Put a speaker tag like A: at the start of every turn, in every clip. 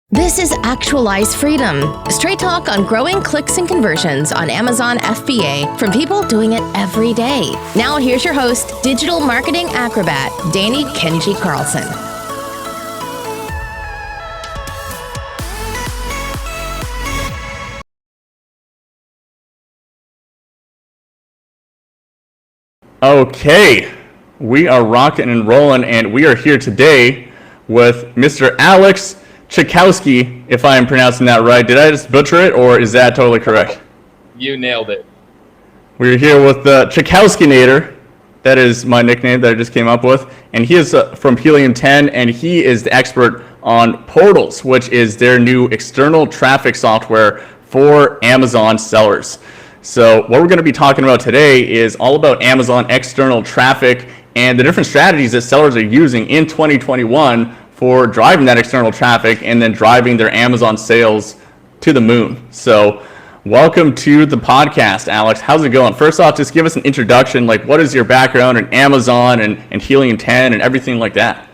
A: This is Actualize Freedom, straight talk on growing clicks and conversions on Amazon FBA from people doing it every day. Now here's your host, digital marketing acrobat, Danny Kenji Carlson.
B: Okay, we are rocking and rolling, and we are here today with Mr. Alex Czechowski, if I am pronouncing that right. Did I just butcher it, or is that totally correct?
C: You nailed it.
B: We're here with the Czechowskinator. That is my nickname that I just came up with. And he is from Helium 10, and he is the expert on Portals, which is their new external traffic software for Amazon sellers. So what we're going to be talking about today is all about Amazon external traffic and the different strategies that sellers are using in 2021 for driving that external traffic and then driving their Amazon sales to the moon. So welcome to the podcast, Alex. How's it going? First off, just give us an introduction. Like, what is your background in Amazon and Helium 10 and everything like that?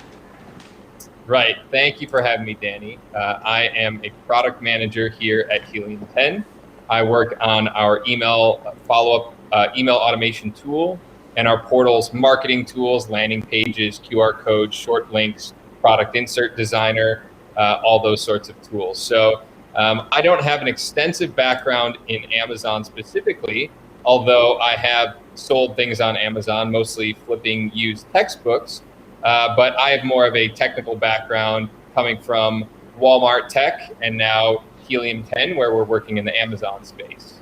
C: Right. Thank you for having me, Danny. I am a product manager here at Helium 10. I work on our email follow-up email automation tool and our Portals marketing tools, landing pages, QR codes, short links, product insert designer, all those sorts of tools. So I don't have an extensive background in Amazon specifically, although I have sold things on Amazon, mostly flipping used textbooks. But I have more of a technical background coming from Walmart Tech and now Helium 10, where we're working in the Amazon space.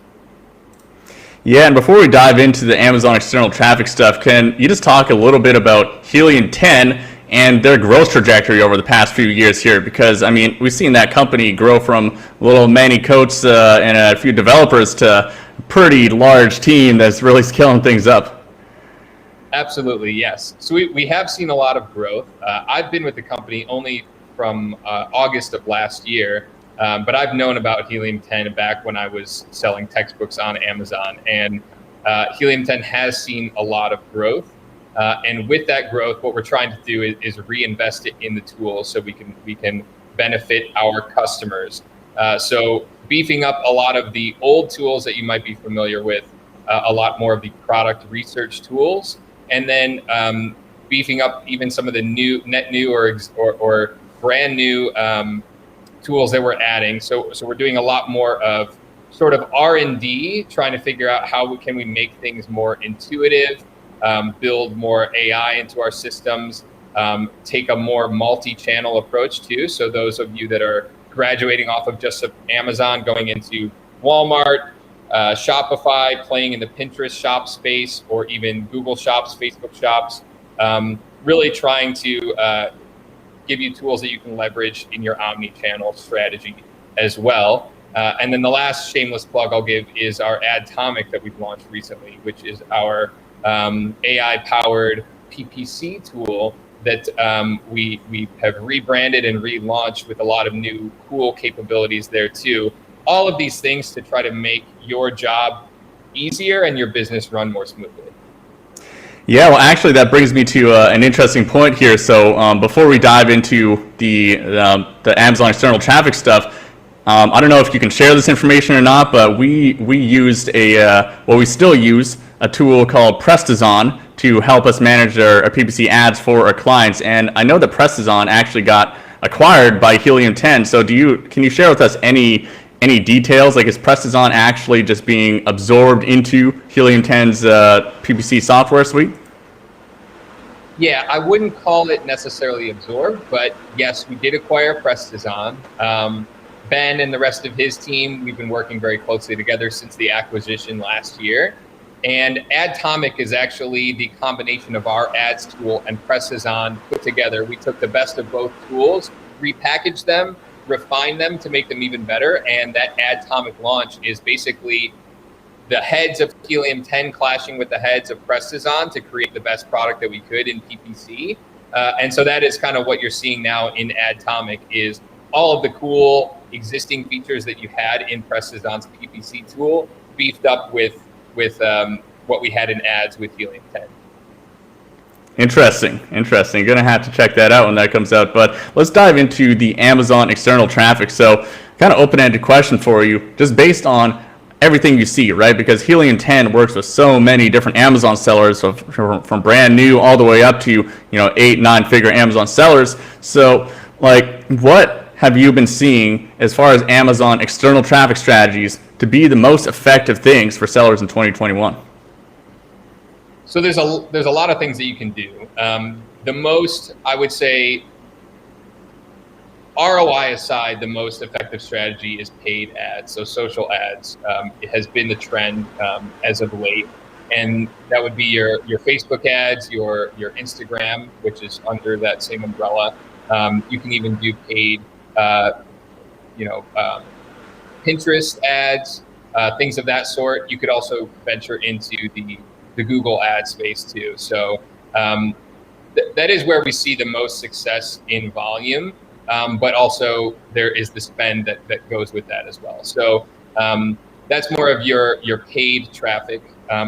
B: Yeah, and before we dive into the Amazon external traffic stuff, can you just talk a little bit about Helium 10 and their growth trajectory over the past few years here? Because, I mean, we've seen that company grow from little Manny Coates and a few developers to a pretty large team that's really scaling things up.
C: Absolutely, yes. So we have seen a lot of growth. I've been with the company only from August of last year, but I've known about Helium 10 back when I was selling textbooks on Amazon. And Helium 10 has seen a lot of growth. And with that growth, what we're trying to do is reinvest it in the tools so we can benefit our customers. So beefing up a lot of the old tools that you might be familiar with, a lot more of the product research tools, and then beefing up even some of the net new or brand new tools that we're adding. So we're doing a lot more of sort of R&D, trying to figure out how can we make things more intuitive, build more AI into our systems, take a more multi-channel approach too. So those of you that are graduating off of just Amazon, going into Walmart, Shopify, playing in the Pinterest shop space, or even Google Shops, Facebook Shops, really trying to give you tools that you can leverage in your omni-channel strategy as well. And then the last shameless plug I'll give is our Adtomic that we've launched recently, which is our AI-powered PPC tool that we have rebranded and relaunched with a lot of new cool capabilities there too. All of these things to try to make your job easier and your business run more smoothly.
B: Yeah, well, actually, that brings me to an interesting point here. So before we dive into the Amazon external traffic stuff, I don't know if you can share this information or not, but we used we still use a tool called Presson to help us manage our PPC ads for our clients. And I know that Presson actually got acquired by Helium 10. So can you share with us any details? Like, is Presson actually just being absorbed into Helium 10's PPC software suite?
C: Yeah, I wouldn't call it necessarily absorbed, but yes, we did acquire Presson. Ben and the rest of his team, we've been working very closely together since the acquisition last year. And Adtomic is actually the combination of our ads tool and Presson put together. We took the best of both tools, repackaged them, refined them to make them even better. And that Adtomic launch is basically the heads of Helium 10 clashing with the heads of Presson to create the best product that we could in PPC. And so that is kind of what you're seeing now in Adtomic, is all of the cool existing features that you had in Presson's PPC tool beefed up with what we had in ads with Helium 10.
B: Interesting. Gonna have to check that out when that comes out. But let's dive into the Amazon external traffic. So kind of open-ended question for you, just based on everything you see, right? Because Helium 10 works with so many different Amazon sellers, so from brand new all the way up to 8-9 figure Amazon sellers. So like, what have you been seeing as far as Amazon external traffic strategies to be the most effective things for sellers in 2021?
C: So there's a lot of things that you can do. The most, I would say, ROI aside, the most effective strategy is paid ads. So social ads, it has been the trend as of late, and that would be your Facebook ads, your Instagram, which is under that same umbrella. You can even do paid, Pinterest ads, things of that sort. You could also venture into the Google ad space too. So that is where we see the most success in volume, but also there is the spend that goes with that as well. So that's more of your paid traffic.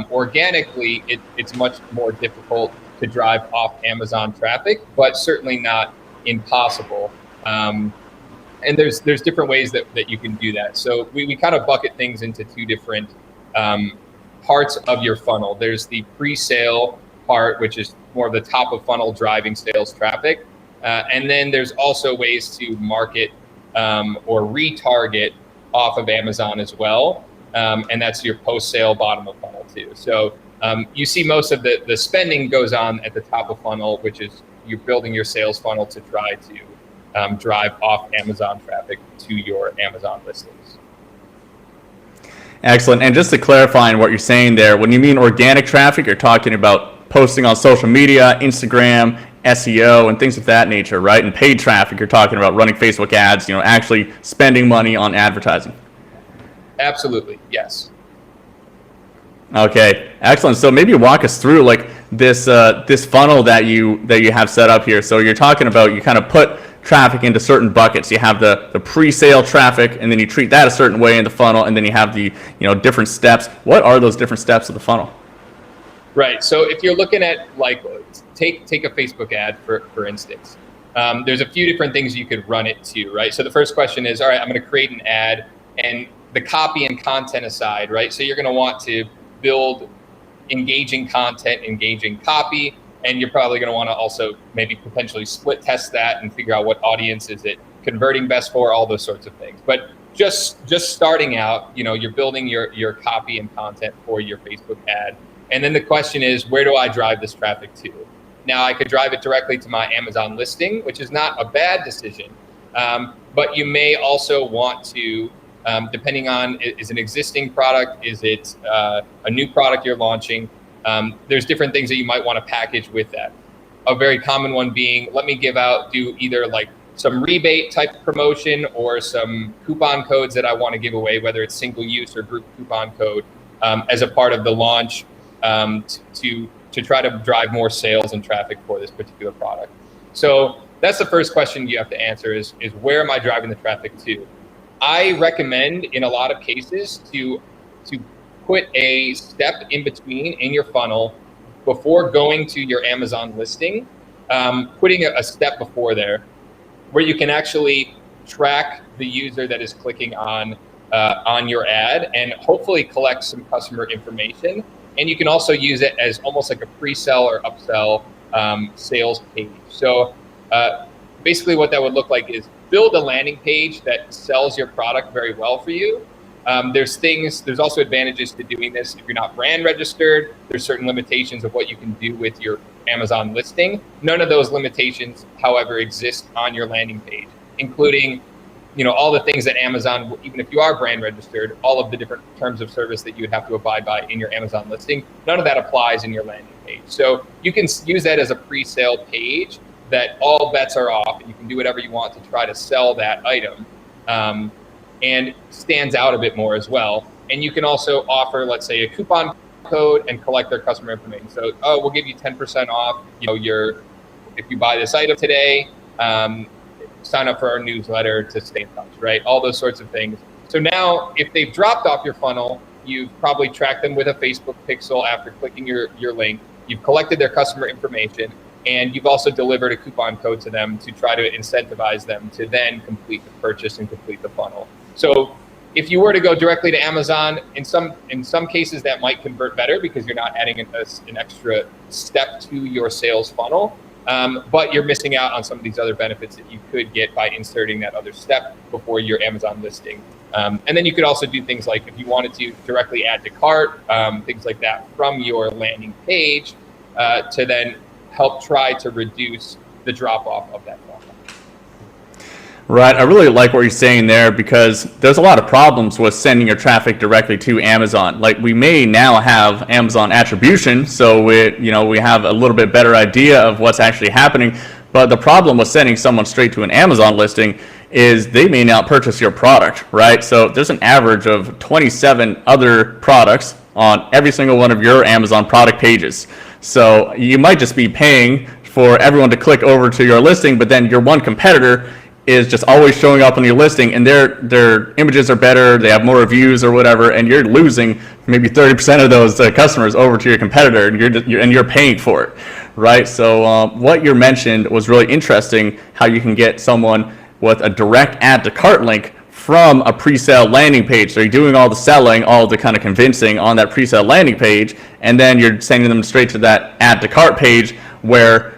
C: Organically, it's much more difficult to drive off Amazon traffic, but certainly not impossible. And there's different ways that you can do that. So we kind of bucket things into two different parts of your funnel. There's the pre-sale part, which is more of the top of funnel driving sales traffic. And then there's also ways to market or retarget off of Amazon as well. And that's your post-sale bottom of funnel too. So you see most of the spending goes on at the top of funnel, which is you're building your sales funnel to try to drive off Amazon traffic to your Amazon listings.
B: Excellent. And just to clarify on what you're saying there, when you mean organic traffic, you're talking about posting on social media, Instagram, SEO, and things of that nature, right? And paid traffic, you're talking about running Facebook ads, actually spending money on advertising.
C: Absolutely, yes.
B: Okay, excellent. So maybe walk us through like this funnel that you have set up here. So you're talking about, you kind of put traffic into certain buckets. You have the pre-sale traffic, and then you treat that a certain way in the funnel, and then you have the different steps. What are those different steps of the funnel?
C: Right. So if you're looking at take a Facebook ad for instance, there's a few different things you could run it to, right? So the first question is, all right, I'm going to create an ad, and the copy and content aside, right? So you're going to want to build engaging content, engaging copy. And you're probably going to want to also maybe potentially split test that and figure out what audience is it converting best for, all those sorts of things. But just starting out, you're building your copy and content for your Facebook ad. And then the question is, where do I drive this traffic to? Now, I could drive it directly to my Amazon listing, which is not a bad decision. But you may also want to, depending on, is an existing product, is it a new product you're launching? There's different things that you might want to package with that. A very common one being, let me do either like some rebate type promotion or some coupon codes that I want to give away, whether it's single use or group coupon code, as a part of the launch to try to drive more sales and traffic for this particular product. So that's the first question you have to answer is where am I driving the traffic to? I recommend in a lot of cases to put a step in between in your funnel before going to your Amazon listing, putting a step before there where you can actually track the user that is clicking on your ad and hopefully collect some customer information. And you can also use it as almost like a pre-sell or upsell sales page. So basically what that would look like is build a landing page that sells your product very well for you. There's also advantages to doing this. If you're not brand registered, there's certain limitations of what you can do with your Amazon listing. None of those limitations, however, exist on your landing page, including, all the things that Amazon, even if you are brand registered, all of the different terms of service that you would have to abide by in your Amazon listing, none of that applies in your landing page. So you can use that as a pre-sale page that all bets are off, and you can do whatever you want to try to sell that item. And stands out a bit more as well. And you can also offer, let's say, a coupon code and collect their customer information. So, we'll give you 10% off, if you buy this item today, sign up for our newsletter to stay in touch, right? All those sorts of things. So now if they've dropped off your funnel, you've probably tracked them with a Facebook pixel after clicking your link. You've collected their customer information. And you've also delivered a coupon code to them to try to incentivize them to then complete the purchase and complete the funnel. So if you were to go directly to Amazon, in some cases that might convert better because you're not adding an extra step to your sales funnel, but you're missing out on some of these other benefits that you could get by inserting that other step before your Amazon listing. And then you could also do things like if you wanted to directly add to cart, things like that from your landing page to then help try to reduce the drop off of that funnel.
B: Right. I really like what you're saying there because there's a lot of problems with sending your traffic directly to Amazon. Like we may now have Amazon attribution, so we have a little bit better idea of what's actually happening. But the problem with sending someone straight to an Amazon listing is they may not purchase your product, right? So there's an average of 27 other products on every single one of your Amazon product pages. So you might just be paying for everyone to click over to your listing, but then your one competitor is just always showing up on your listing and their images are better, they have more reviews or whatever, and you're losing maybe 30% of those customers over to your competitor, and you're paying for it, right? So what you mentioned was really interesting, how you can get someone with a direct add to cart link from a pre-sale landing page. So you're doing all the selling, all the kind of convincing on that pre-sale landing page, and then you're sending them straight to that add to cart page where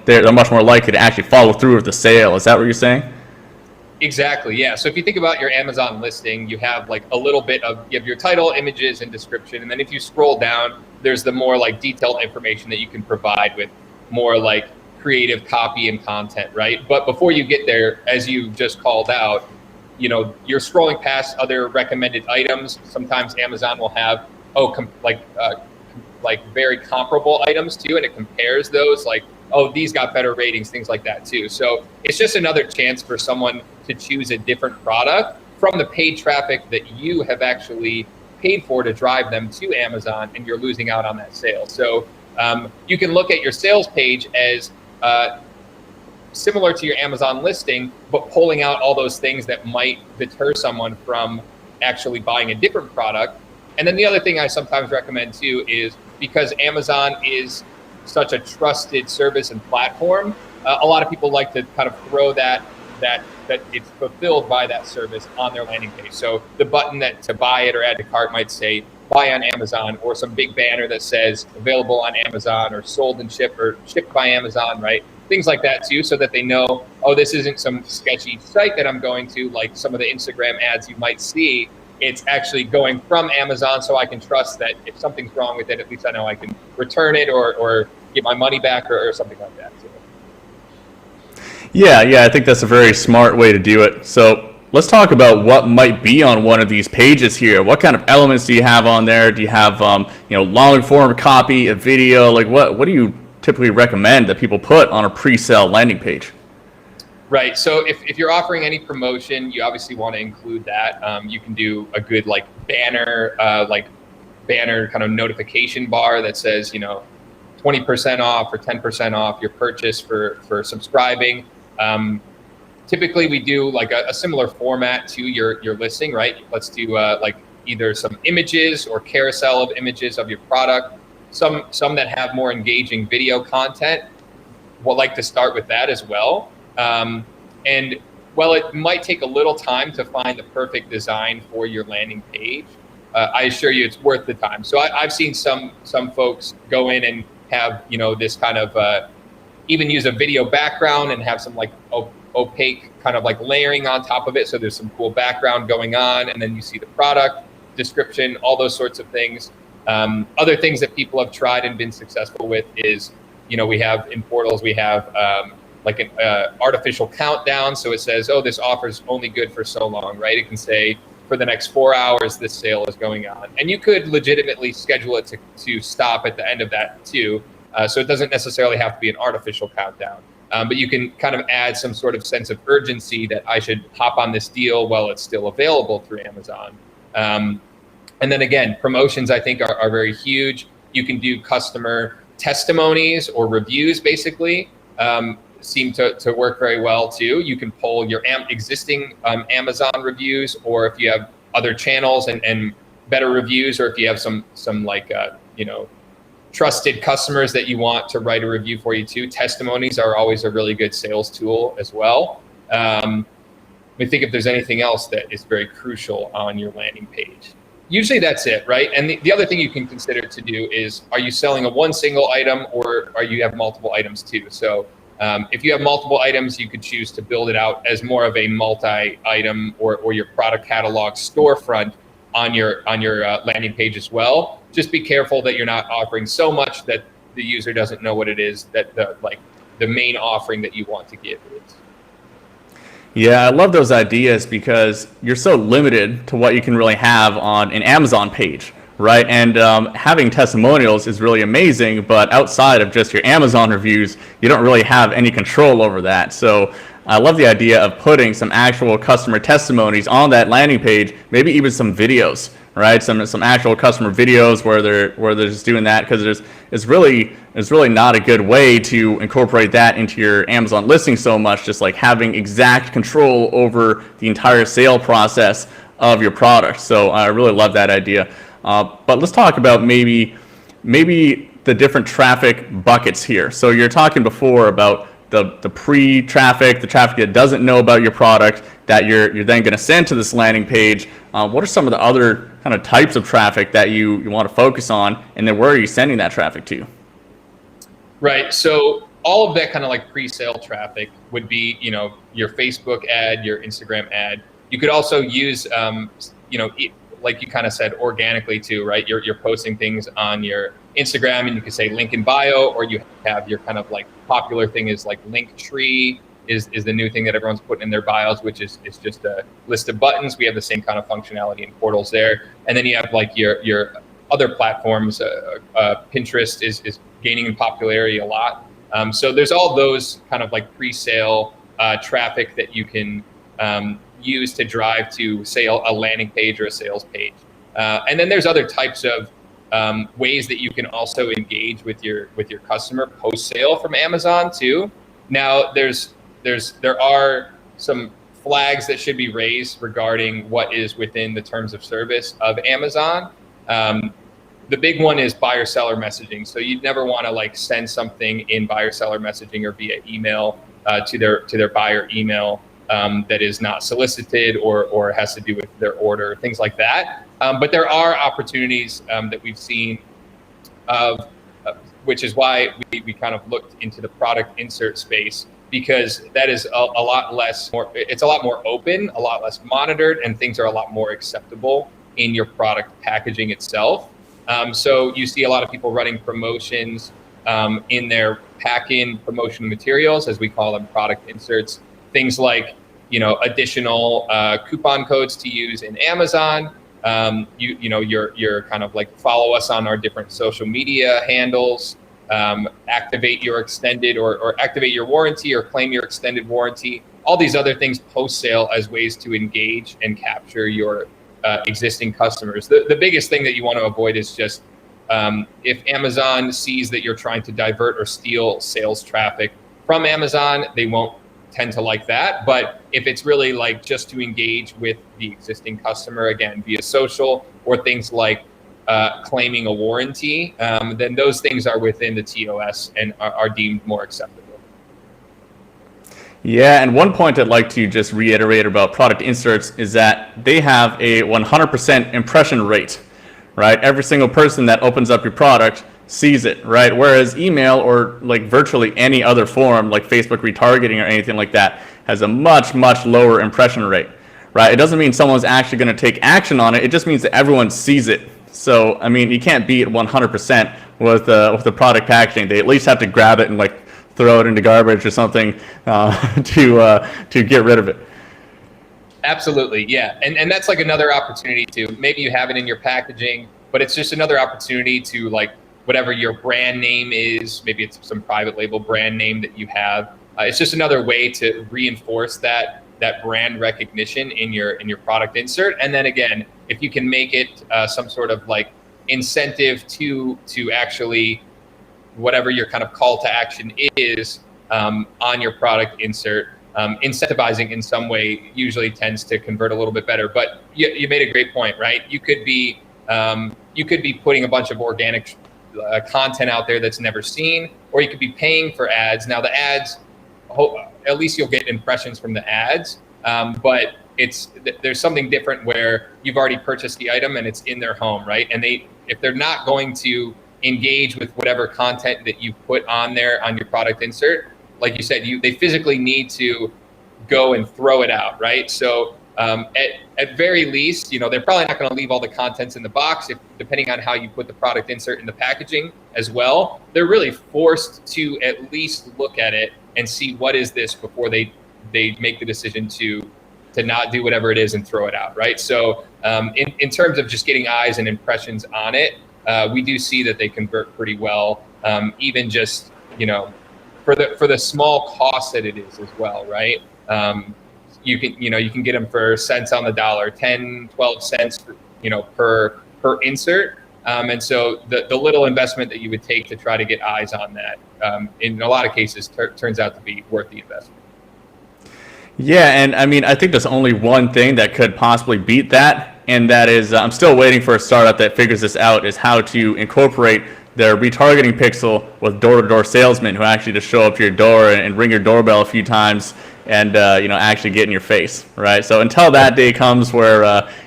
B: they're much more likely to actually follow through with the sale. Is that what you're saying?
C: Exactly, yeah. So if you think about your Amazon listing, you have like a little bit of, you have your title, images, and description. And then if you scroll down, there's the more like detailed information that you can provide with more like creative copy and content, right? But before you get there, as you just called out, you're scrolling past other recommended items. Sometimes Amazon will have, like very comparable items too, and it compares those like, oh, these got better ratings, things like that too. So it's just another chance for someone to choose a different product from the paid traffic that you have actually paid for to drive them to Amazon, and you're losing out on that sale. So you can look at your sales page as similar to your Amazon listing, but pulling out all those things that might deter someone from actually buying a different product. And then the other thing I sometimes recommend too is, because Amazon is such a trusted service and platform, a lot of people like to kind of throw that it's fulfilled by that service on their landing page. So the button that to buy it or add to cart might say buy on Amazon, or some big banner that says available on Amazon or sold and shipped or shipped by Amazon, right? Things like that too, so that they know, oh, this isn't some sketchy site that I'm going to, like some of the Instagram ads you might see. It's actually going from Amazon, so I can trust that if something's wrong with it, at least I know I can return it or get my money back or something like that too.
B: Yeah, I think that's a very smart way to do it. So let's talk about what might be on one of these pages here. What kind of elements do you have on there? Do you have long form copy, a video? Like what do you typically recommend that people put on a pre-sale landing page?
C: Right. So if you're offering any promotion, you obviously want to include that. You can do a good banner kind of notification bar that says 20% off or 10% off your purchase for subscribing. Typically, we do like a similar format to your listing, right? Let's do either some images or carousel of images of your product. Some that have more engaging video content. We'll like to start with that as well. And while it might take a little time to find the perfect design for your landing page, I assure you it's worth the time. So I've seen some folks go in and have this kind of even use a video background and have some like opaque kind of like layering on top of it. So there's some cool background going on, and then you see the product description, all those sorts of things. Other things that people have tried and been successful with is, we have in portals, we have like an artificial countdown. So it says, oh, this offer is only good for so long, right? It can say for the next 4 hours, this sale is going on. And you could legitimately schedule it to stop at the end of that too. So it doesn't necessarily have to be an artificial countdown. But you can kind of add some sort of sense of urgency that I should hop on this deal while it's still available through Amazon. And then again, promotions I think are very huge. You can do customer testimonies or reviews basically. Seem to work very well too. You can pull your existing Amazon reviews, or if you have other channels and better reviews, or if you have some like trusted customers that you want to write a review for you too. Testimonies are always a really good sales tool as well. Let me think if there's anything else that is very crucial on your landing page. Usually that's it, right? And the other thing you can consider to do is, are you selling a one single item, or are you have multiple items too? So if you have multiple items, you could choose to build it out as more of a multi-item or your product catalog storefront on your landing page as well. Just be careful that you're not offering so much that the user doesn't know what it is that the main offering that you want to give is.
B: Yeah, I love those ideas because you're so limited to what you can really have on an Amazon page, right? And having testimonials is really amazing, but outside of just your Amazon reviews, you don't really have any control over that. So I love the idea of putting some actual customer testimonies on that landing page, maybe even some videos, right? Some actual customer videos where they're just doing that, because it's really not a good way to incorporate that into your Amazon listing so much, just like having exact control over the entire sale process of your product. So I really love that idea. But let's talk about maybe the different traffic buckets here. So you're talking before about the pre-traffic, the traffic that doesn't know about your product that you're then going to send to this landing page. What are some of the other kind of types of traffic that you want to focus on, and then where are you sending that traffic to?
C: Right. So all of that kind of like pre-sale traffic would be, your Facebook ad, your Instagram ad. You could also use, like you kind of said, organically too, right? You're posting things on your Instagram, and you could say link in bio, or you have your kind of like popular thing is like link tree is the new thing that everyone's putting in their bios, which is just a list of buttons. We have the same kind of functionality in portals there. And then you have like your other platforms. Pinterest is gaining in popularity a lot. So there's all those kind of like pre-sale traffic that you can use to drive to, say, a landing page or a sales page. And then there's other types of ways that you can also engage with your customer post-sale from Amazon too. Now there are some flags that should be raised regarding what is within the terms of service of Amazon. The big one is buyer-seller messaging. So you'd never want to like send something in buyer-seller messaging or via email to their buyer email that is not solicited or has to do with their order, things like that. But there are opportunities that we've seen of, which is why we kind of looked into the product insert space, because that is a lot more open, a lot less monitored, and things are a lot more acceptable in your product packaging itself. So you see a lot of people running promotions in their pack-in promotion materials, as we call them, product inserts, things like additional coupon codes to use in Amazon. You're kind of like follow us on our different social media handles, activate your extended or activate your warranty or claim your extended warranty, all these other things post-sale as ways to engage and capture your existing customers. The biggest thing that you want to avoid is just if Amazon sees that you're trying to divert or steal sales traffic from Amazon, they won't tend to like that. But if it's really like just to engage with the existing customer, again, via social or things like claiming a warranty, then those things are within the TOS and are deemed more acceptable.
B: Yeah, and one point I'd like to just reiterate about product inserts is that they have a 100% impression rate, right? Every single person that opens up your product sees it, right? Whereas email or like virtually any other form like Facebook retargeting or anything like that has a much, much lower impression rate, right? It doesn't mean someone's actually going to take action on it. It just means that everyone sees it. So, I mean, you can't beat 100% with the product packaging. They at least have to grab it and like throw it into garbage or something to get rid of it.
C: Absolutely, yeah. And that's like another opportunity to, maybe you have it in your packaging, but it's just another opportunity to like, whatever your brand name is, maybe it's some private label brand name that you have. It's just another way to reinforce that brand recognition in your product insert. And then again, if you can make it some sort of like incentive to actually, whatever your kind of call to action is on your product insert, incentivizing in some way usually tends to convert a little bit better. But you made a great point, right? You could be putting a bunch of organic content out there that's never seen, or you could be paying for ads. Now the ads, at least you'll get impressions from the ads, but there's something different where you've already purchased the item and it's in their home, right? And if they're not going to engage with whatever content that you put on there on your product insert, like you said, they physically need to go and throw it out, right? So at very least, they're probably not going to leave all the contents in the box, depending on how you put the product insert in the packaging as well. They're really forced to at least look at it and see what is this before they make the decision to not do whatever it is and throw it out, right? So in terms of just getting eyes and impressions on it, we do see that they convert pretty well, even just, for the small cost that it is as well, right? You can get them for cents on the dollar, 10, 12 cents, per insert. And so the little investment that you would take to try to get eyes on that, in a lot of cases, turns out to be worth the investment.
B: Yeah, and I mean, I think there's only one thing that could possibly beat that, and that is, I'm still waiting for a startup that figures this out, is how to incorporate their retargeting pixel with door-to-door salesmen who actually just show up to your door and ring your doorbell a few times and actually get in your face, right? So until that day comes where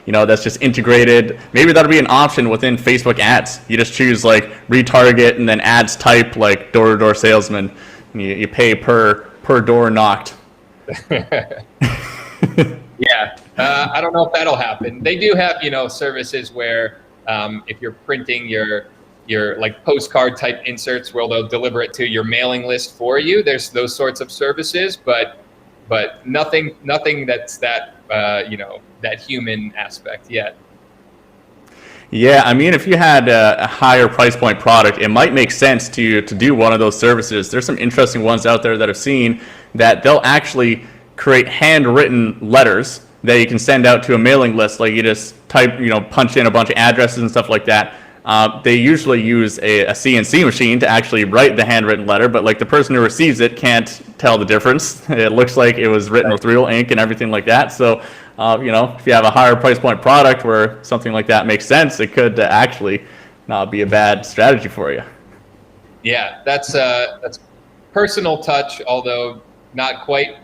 B: that's just integrated, maybe that'll be an option within Facebook ads. You just choose like retarget and then ads type like door-to-door salesman. You pay per door knocked.
C: Yeah, I don't know if that'll happen. They do have services where if you're printing your like postcard type inserts, where they'll deliver it to your mailing list for you. There's those sorts of services, but nothing that's that that human aspect yet.
B: Yeah, I mean, if you had a higher price point product, it might make sense to do one of those services. There's some interesting ones out there that I've seen that they'll actually create handwritten letters that you can send out to a mailing list. Like you just type, punch in a bunch of addresses and stuff like that. They usually use a CNC machine to actually write the handwritten letter, but like the person who receives it can't tell the difference. It looks like it was written with real ink and everything like that. So, if you have a higher price point product where something like that makes sense, it could actually not be a bad strategy for you.
C: Yeah, that's personal touch, although not quite,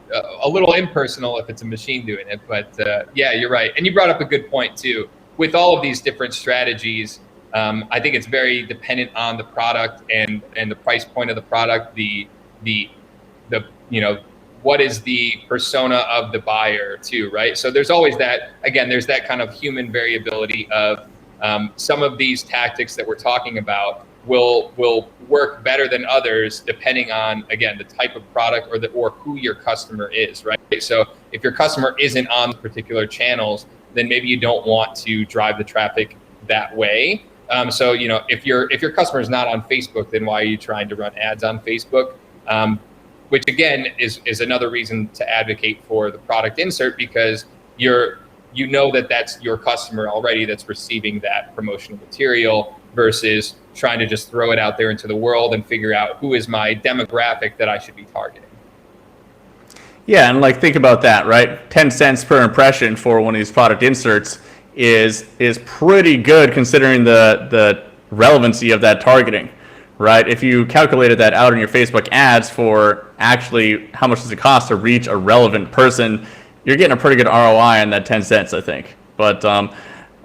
C: a little impersonal if it's a machine doing it. But yeah, you're right. And you brought up a good point too. With all of these different strategies, I think it's very dependent on the product and the price point of the product, the what is the persona of the buyer too, right? So there's always that, again, there's that kind of human variability of some of these tactics that we're talking about will work better than others depending on, again, the type of product or who your customer is, right? So if your customer isn't on particular channels, then maybe you don't want to drive the traffic that way. So if your customer is not on Facebook, then why are you trying to run ads on Facebook? Which again is another reason to advocate for the product insert, because that's your customer already that's receiving that promotional material, versus trying to just throw it out there into the world and figure out who is my demographic that I should be targeting.
B: Yeah, and like think about that, right? 10 cents per impression for one of these product inserts is pretty good considering the relevancy of that targeting, right? If you calculated that out in your Facebook ads for actually how much does it cost to reach a relevant person, you're getting a pretty good ROI on that 10 cents, I think. But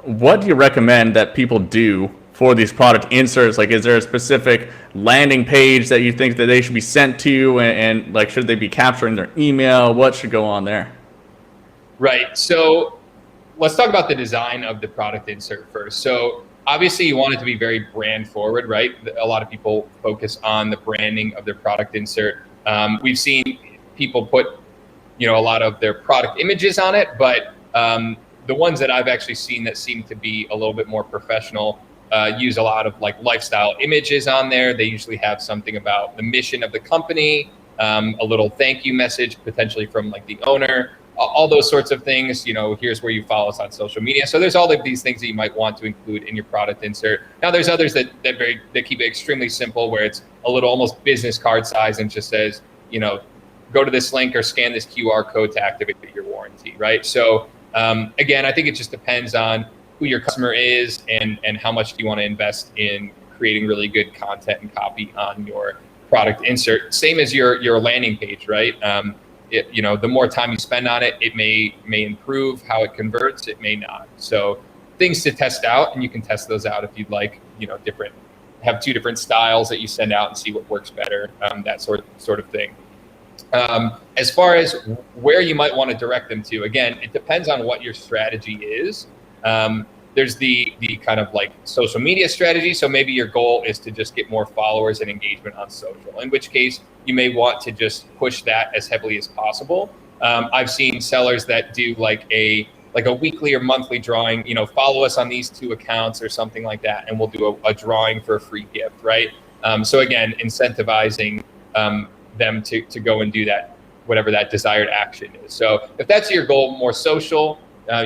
B: what do you recommend that people do for these product inserts? Like, is there a specific landing page that you think that they should be sent to, and like, should they be capturing their email? What should go on there?
C: Right. So let's talk about the design of the product insert first. So obviously you want it to be very brand forward, right? A lot of people focus on the branding of their product insert. We've seen people put, a lot of their product images on it, but the ones that I've actually seen that seem to be a little bit more professional use a lot of like lifestyle images on there. They usually have something about the mission of the company, a little thank you message potentially from like the owner, all those sorts of things. Here's where you follow us on social media. So there's all of these things that you might want to include in your product insert. Now there's others that keep it extremely simple, where it's a little almost business card size and just says, go to this link or scan this QR code to activate your warranty, right? So again, I think it just depends on who your customer is and how much do you want to invest in creating really good content and copy on your product insert. Same as your landing page, right? The more time you spend on it, it may improve how it converts, it may not. So things to test out, and you can test those out if you'd like, have 2 different styles that you send out and see what works better, that sort of thing. As far as where you might want to direct them to, again, it depends on what your strategy is. There's the kind of like social media strategy. So maybe your goal is to just get more followers and engagement on social, in which case you may want to just push that as heavily as possible. I've seen sellers that do like a weekly or monthly drawing, follow us on these 2 accounts or something like that, and we'll do a drawing for a free gift, right? So again, incentivizing them to go and do that, whatever that desired action is. So if that's your goal, more social,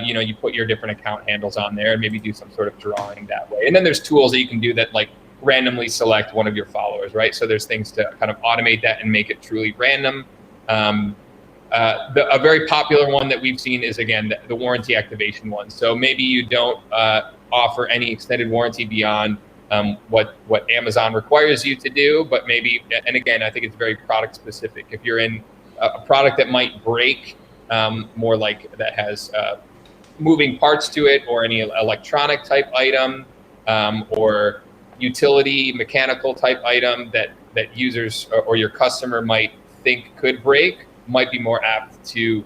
C: you put your different account handles on there and maybe do some sort of drawing that way. And then there's tools that you can do that like randomly select one of your followers, right? So there's things to kind of automate that and make it truly random. A very popular one that we've seen is, again, the warranty activation one. So maybe you don't offer any extended warranty beyond what Amazon requires you to do, but maybe, and again, I think it's very product specific. If you're in a product that might break, more like that has moving parts to it, or any electronic type item, or utility mechanical type item that users or your customer might think could break, might be more apt to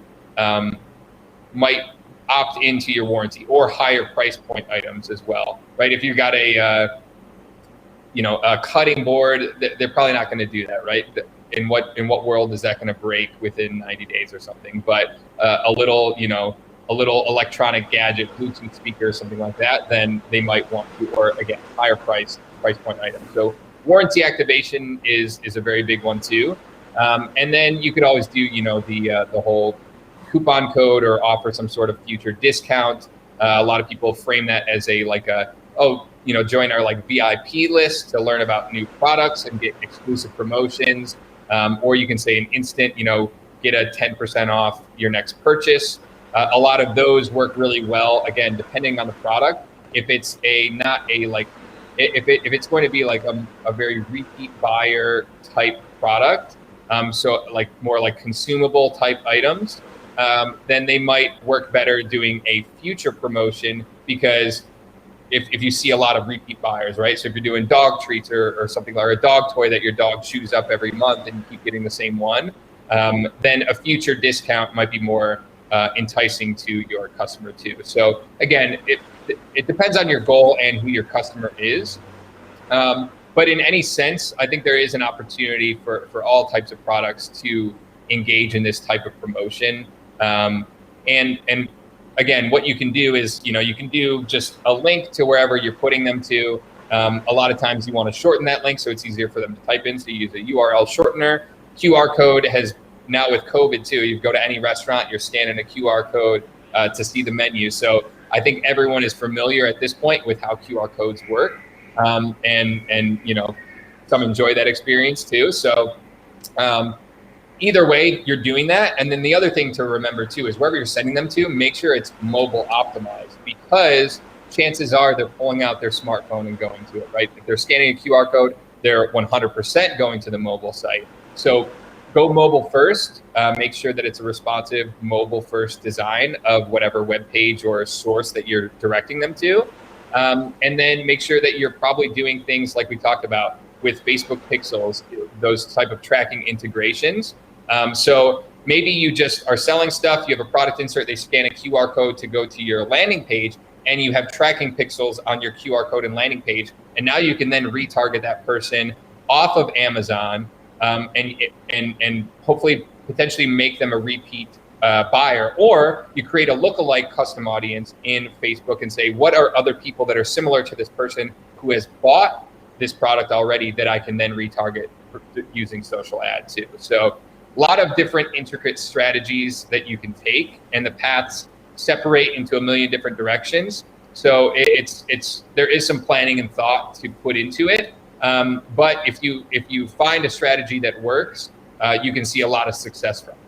C: might opt into your warranty, or higher price point items as well, right? If you've got a cutting board, they're probably not going to do that, right? In what world is that going to break within 90 days or something? But a little electronic gadget, Bluetooth speaker or something like that, then they might want to, or again, higher price point item. So warranty activation is a very big one too. And then you could always do, the whole coupon code, or offer some sort of future discount. A lot of people frame that as join our like VIP list to learn about new products and get exclusive promotions. Or you can say an instant, get a 10% off your next purchase. A lot of those work really well, again, depending on the product. If it's if it's going to be like a very repeat buyer type product, so like more like consumable type items, then they might work better doing a future promotion, because if you see a lot of repeat buyers, right? So if you're doing dog treats or something, like a dog toy that your dog chews up every month and you keep getting the same one, then a future discount might be more enticing to your customer too. So again, it depends on your goal and who your customer is. But in any sense, I think there is an opportunity for all types of products to engage in this type of promotion. And again, what you can do is, you can do just a link to wherever you're putting them to. A lot of times you want to shorten that link so it's easier for them to type in. So you use a URL shortener. QR code has, now with COVID too, you go to any restaurant, you're scanning a QR code to see the menu. So I think everyone is familiar at this point with how QR codes work. And some enjoy that experience too. So either way, you're doing that. And then the other thing to remember too is wherever you're sending them to, make sure it's mobile optimized, because chances are they're pulling out their smartphone and going to it, right? If they're scanning a QR code, they're 100% going to the mobile site. So go mobile first, make sure that it's a responsive mobile first design of whatever web page or source that you're directing them to. And then make sure that you're probably doing things like we talked about with Facebook pixels, those type of tracking integrations. So maybe you just are selling stuff, you have a product insert, they scan a QR code to go to your landing page, and you have tracking pixels on your QR code and landing page. And now you can then retarget that person off of Amazon, and hopefully potentially make them a repeat buyer. Or you create a lookalike custom audience in Facebook and say, what are other people that are similar to this person who has bought this product already that I can then retarget using social ads too. So a lot of different intricate strategies that you can take, and the paths separate into a million different directions. So there is some planning and thought to put into it. But if you find a strategy that works, you can see a lot of success from it.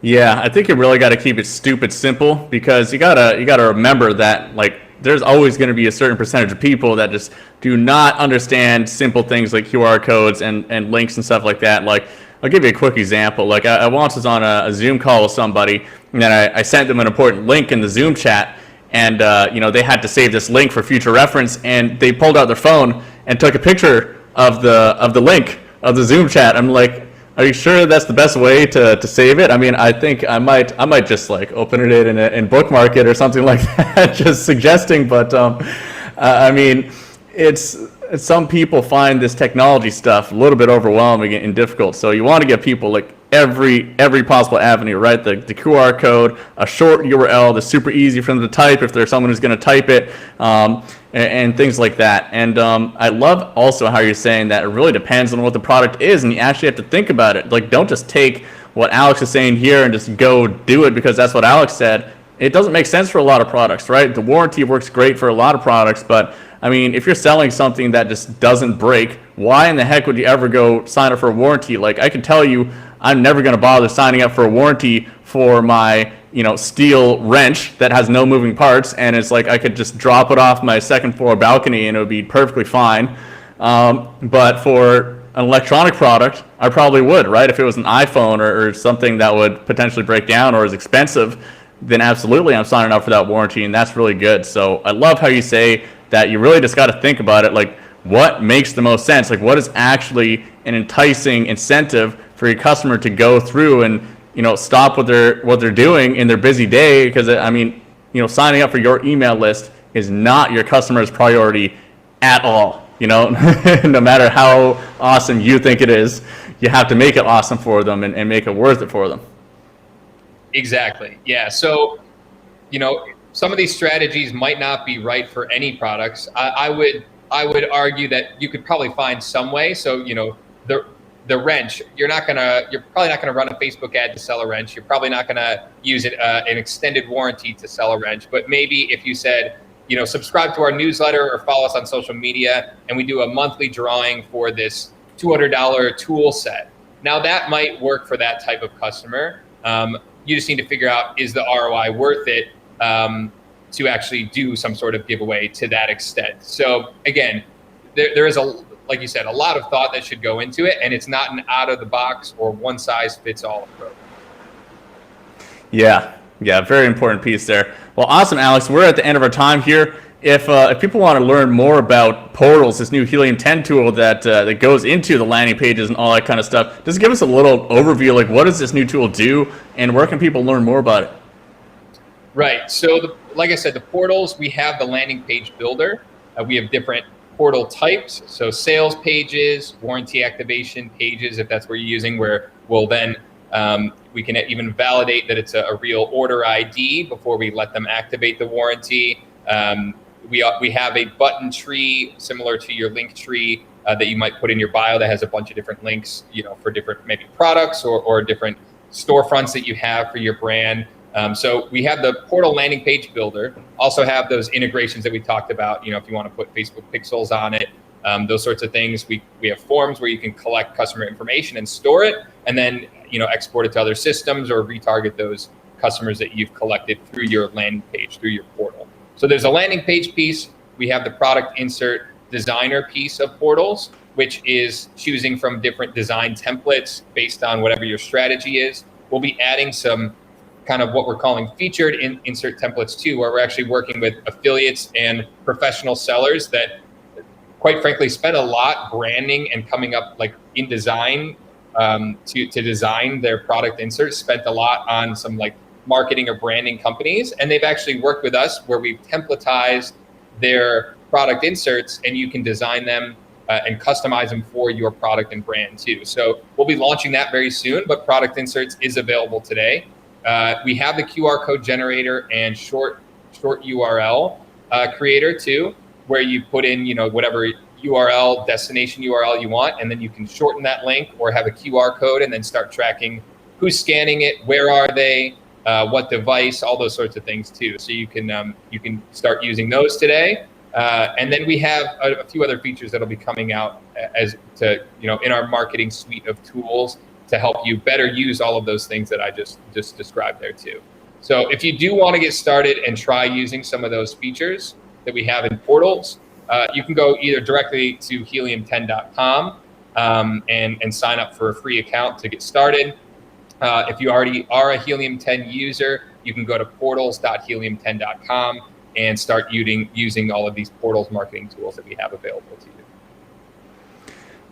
B: Yeah, I think you really got to keep it stupid simple, because you gotta remember that, like, there's always going to be a certain percentage of people that just do not understand simple things like QR codes and links and stuff like that. Like, I'll give you a quick example. Like, I once was on a Zoom call with somebody, and then I sent them an important link in the Zoom chat, and they had to save this link for future reference, and they pulled out their phone and took a picture of the link of the Zoom chat. I'm like, are you sure that's the best way to save it? I mean, I think I might just like open it and bookmark it or something like that, just suggesting. But I mean, it's some people find this technology stuff a little bit overwhelming and difficult. So you want to get people like every possible avenue, right? The QR code, a short URL that's super easy for them to type if there's someone who's going to type it, and things like that. And I love also how you're saying that it really depends on what the product is, and you actually have to think about it. Like, don't just take what Alex is saying here and just go do it because that's what Alex said. It doesn't make sense for a lot of products, right? The warranty works great for a lot of products, but I mean, if you're selling something that just doesn't break, why in the heck would you ever go sign up for a warranty? Like, I can tell you, I'm never going to bother signing up for a warranty for my, steel wrench that has no moving parts, and it's like I could just drop it off my second floor balcony and it would be perfectly fine. But for an electronic product, I probably would, right? If it was an iPhone or something that would potentially break down or is expensive, then absolutely I'm signing up for that warranty, and that's really good. So I love how you say that you really just got to think about it, like what makes the most sense, like what is actually an enticing incentive for your customer to go through and stop what they're doing in their busy day. Because I mean, signing up for your email list is not your customer's priority at all. No matter how awesome you think it is, you have to make it awesome for them and make it worth it for them.
C: Exactly. Yeah. So, some of these strategies might not be right for any products. I would argue that you could probably find some way. So, the wrench, you're probably not gonna run a Facebook ad to sell a wrench. You're probably not gonna use an extended warranty to sell a wrench. But maybe if you said, subscribe to our newsletter or follow us on social media, and we do a monthly drawing for this $200 tool set. Now that might work for that type of customer. You just need to figure out, is the ROI worth it to actually do some sort of giveaway to that extent? So again, there is like you said, a lot of thought that should go into it, and it's not an out of the box or one size fits all approach. Yeah, very important piece there. Well, awesome, Alex. We're at the end of our time here. If people want to learn more about Portals, this new Helium 10 tool that goes into the landing pages and all that kind of stuff, just give us a little overview, like what does this new tool do, and where can people learn more about it? Right. So, like I said, the Portals, we have the landing page builder. We have different portal types. So sales pages, warranty activation pages, if that's what you're using, where we'll then we can even validate that it's a real order ID before we let them activate the warranty. We have a button tree similar to your link tree that you might put in your bio that has a bunch of different links, for different maybe products or different storefronts that you have for your brand. So we have the portal landing page builder, also have those integrations that we talked about, if you want to put Facebook pixels on it, those sorts of things. We have forms where you can collect customer information and store it, and then, export it to other systems or retarget those customers that you've collected through your landing page, through your portal. So there's a landing page piece. We have the product insert designer piece of Portals, which is choosing from different design templates based on whatever your strategy is. We'll be adding some kind of what we're calling featured insert templates too, where we're actually working with affiliates and professional sellers that, quite frankly, spend a lot branding and coming up like in design to design their product inserts, spent a lot on some like marketing or branding companies, and they've actually worked with us where we've templatized their product inserts, and you can design them and customize them for your product and brand too. So we'll be launching that very soon, but product inserts is available today. We have the QR code generator and short URL creator too, where you put in, whatever URL, destination URL you want, and then you can shorten that link or have a QR code and then start tracking who's scanning it, where are they, what device, all those sorts of things too. So you can start using those today. And then we have a few other features that'll be coming out in our marketing suite of tools to help you better use all of those things that I just described there too. So if you do want to get started and try using some of those features, that we have in portals, you can go either directly to helium10.com and sign up for a free account to get started. If you already are a Helium 10 user, you can go to portals.helium10.com and start using all of these portals marketing tools that we have available to you.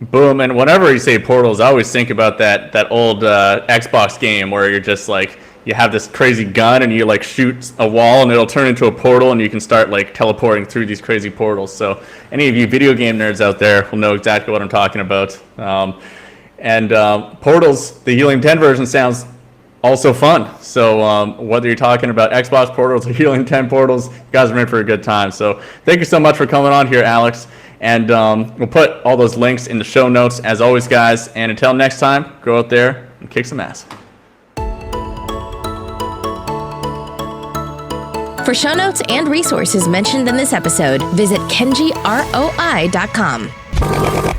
B: Boom. And whenever you say portals, I always think about that old Xbox game where you're just like, you have this crazy gun and you like shoot a wall and it'll turn into a portal and you can start like teleporting through these crazy portals. So any of you video game nerds out there will know exactly what I'm talking about. Portals, the Helium 10 version sounds also fun. So whether you're talking about Xbox portals or Helium 10 portals, you guys are in for a good time. So thank you so much for coming on here, Alex. And we'll put all those links in the show notes as always, guys. And until next time, go out there and kick some ass.
A: For show notes and resources mentioned in this episode, visit kenjiroi.com.